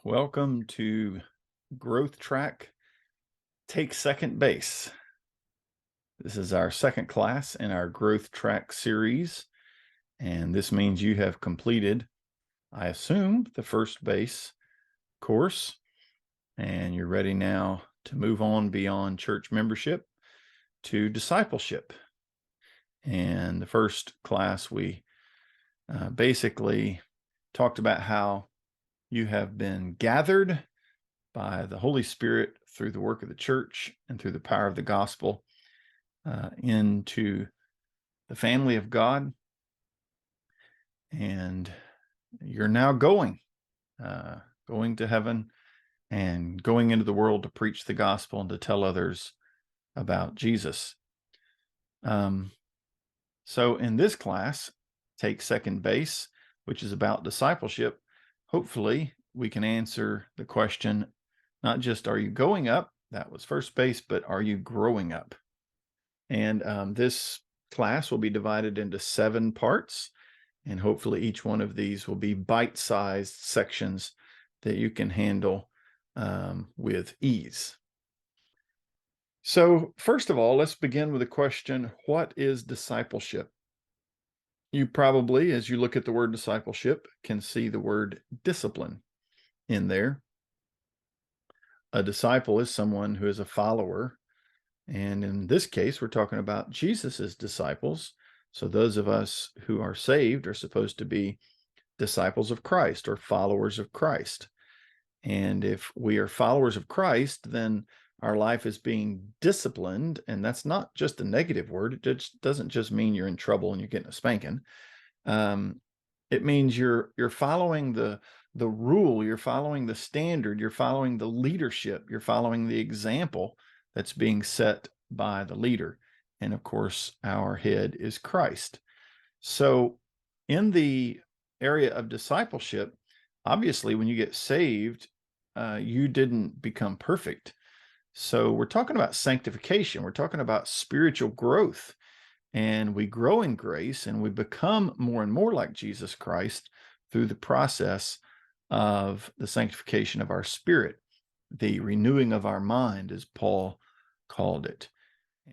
welcome to Growth Track Take Second Base. This is our second class in our Growth Track series, and this means you have completed, I assume, the first base course, and you're ready now to move on beyond church membership to discipleship. And the first class, we basically talked about how you have been gathered by the Holy Spirit through the work of the church and through the power of the gospel into the family of God. And you're now going to heaven and going into the world to preach the gospel and to tell others about Jesus. So in this class, Take Second Base, which is about discipleship, hopefully we can answer the question, not just are you going up, that was first base, but are you growing up? And this class will be divided into 7 parts, and hopefully each one of these will be bite-sized sections that you can handle with ease. So first of all, let's begin with the question, what is discipleship? You probably, as you look at the word discipleship, can see the word discipline in there. A disciple is someone who is a follower. And in this case, we're talking about Jesus's disciples. So those of us who are saved are supposed to be disciples of Christ or followers of Christ. And if we are followers of Christ, then our life is being disciplined. And that's not just a negative word. It doesn't just mean you're in trouble and you're getting a spanking. It means you're following the rule, you're following the standard, you're following the leadership, you're following the example that's being set by the leader. And of course, our head is Christ. So in the area of discipleship, obviously, when you get saved, you didn't become perfect. So we're talking about sanctification. We're talking about spiritual growth. And we grow in grace and we become more and more like Jesus Christ through the process of the sanctification of our spirit, the renewing of our mind, as Paul called it.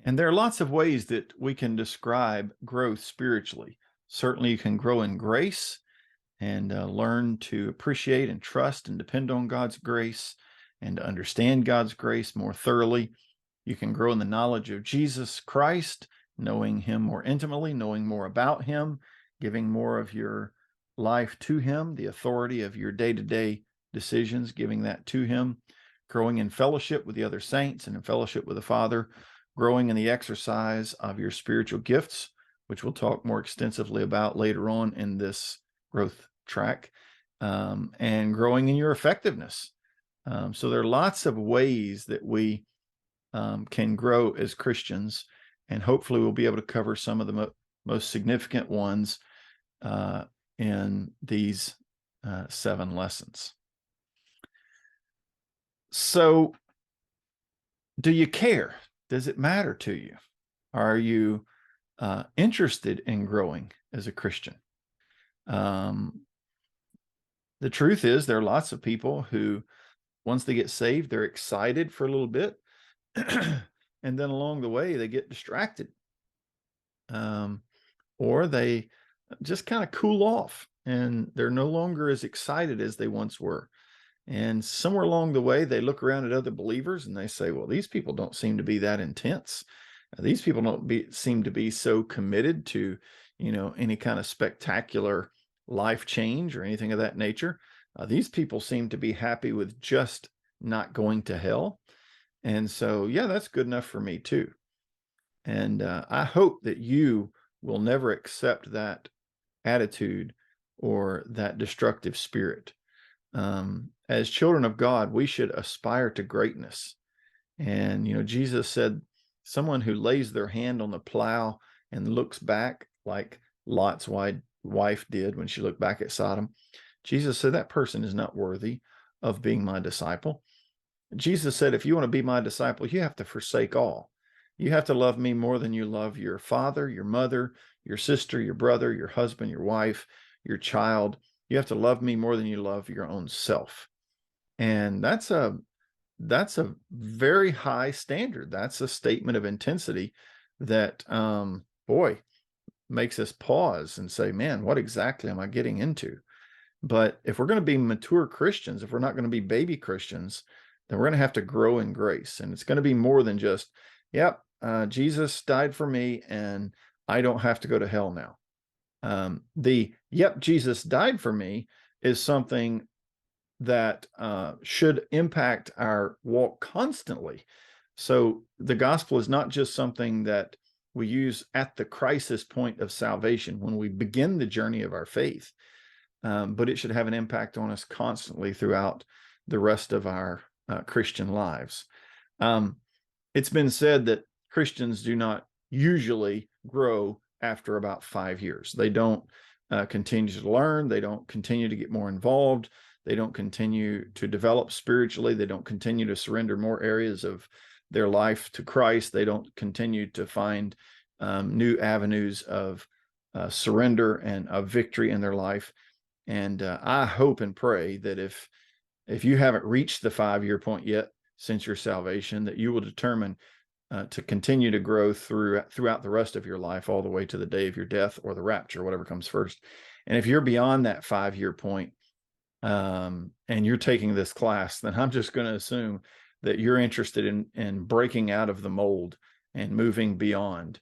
And there are lots of ways that we can describe growth spiritually. Certainly, you can grow in grace and learn to appreciate and trust and depend on God's grace and to understand God's grace more thoroughly. You can grow in the knowledge of Jesus Christ, knowing him more intimately, knowing more about him, giving more of your life to him, the authority of your day-to-day decisions, giving that to him, growing in fellowship with the other saints and in fellowship with the Father, growing in the exercise of your spiritual gifts, which we'll talk more extensively about later on in this growth track, and growing in your effectiveness. So there are lots of ways that we can grow as Christians, and hopefully we'll be able to cover some of the most significant ones in these 7 lessons. So, do you care? Does it matter to you? Are you interested in growing as a Christian? The truth is, there are lots of people who, once they get saved, they're excited for a little bit, and then along the way, they get distracted. Or they just kind of cool off, and they're no longer as excited as they once were. And somewhere along the way, they look around at other believers and they say, well, these people don't seem to be that intense. These people don't seem to be so committed to, any kind of spectacular life change or anything of that nature. These people seem to be happy with just not going to hell. And so, yeah, that's good enough for me too. And I hope that you will never accept that attitude or that destructive spirit. As children of God, we should aspire to greatness. And, Jesus said, someone who lays their hand on the plow and looks back like Lot's wife did when she looked back at Sodom, Jesus said that person is not worthy of being my disciple. Jesus said, if you want to be my disciple, you have to forsake all. You have to love me more than you love your father, your mother, your sister, your brother, your husband, your wife, your child. You have to love me more than you love your own self. And that's a very high standard. That's a statement of intensity that, boy, makes us pause and say, man, what exactly am I getting into? But if we're going to be mature Christians, if we're not going to be baby Christians, then we're going to have to grow in grace. And it's going to be more than just, yep, Jesus died for me and I don't have to go to hell now. Yep, Jesus died for me is something that should impact our walk constantly. So the gospel is not just something that we use at the crisis point of salvation when we begin the journey of our faith, but it should have an impact on us constantly throughout the rest of our Christian lives. It's been said that Christians do not usually grow after about 5 years. They don't continue to learn. They don't continue to get more involved. They don't continue to develop spiritually. They don't continue to surrender more areas of their life to Christ. They don't continue to find new avenues of surrender and of victory in their life. And I hope and pray that if you haven't reached the 5-year point yet since your salvation, that you will determine to continue to grow throughout the rest of your life, all the way to the day of your death or the rapture, whatever comes first. And if you're beyond that 5-year point, and you're taking this class, then I'm just going to assume that you're interested in breaking out of the mold and moving beyond.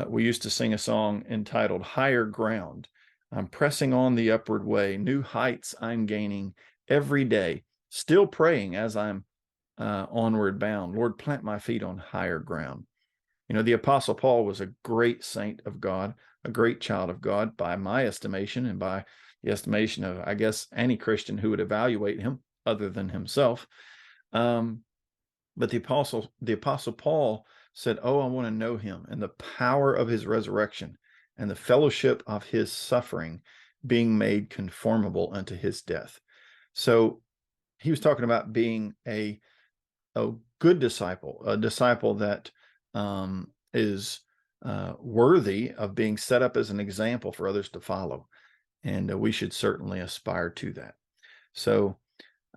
We used to sing a song entitled Higher Ground. I'm pressing on the upward way, new heights I'm gaining every day, still praying as I'm onward bound. Lord, plant my feet on higher ground. You know, the Apostle Paul was a great saint of God, a great child of God by my estimation, and by the estimation of, I guess, any Christian who would evaluate him other than himself. But the Apostle Paul said, oh, I want to know him and the power of his resurrection and the fellowship of his suffering, being made conformable unto his death. So he was talking about being a good disciple, a disciple that is worthy of being set up as an example for others to follow. And we should certainly aspire to that. So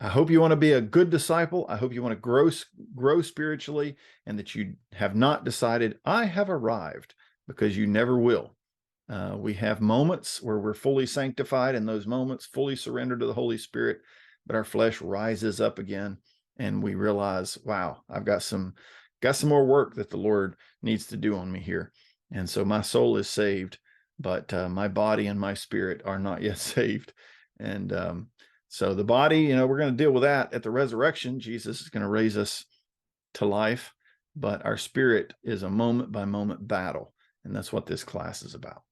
I hope you want to be a good disciple. I hope you want to grow spiritually, and that you have not decided, I have arrived, because you never will. We have moments where we're fully sanctified, and those moments fully surrender to the Holy Spirit, but our flesh rises up again, and we realize, wow, I've got some more work that the Lord needs to do on me here. And so my soul is saved, but my body and my spirit are not yet saved. And so the body, we're going to deal with that at the resurrection. Jesus is going to raise us to life, but our spirit is a moment by moment battle. And that's what this class is about.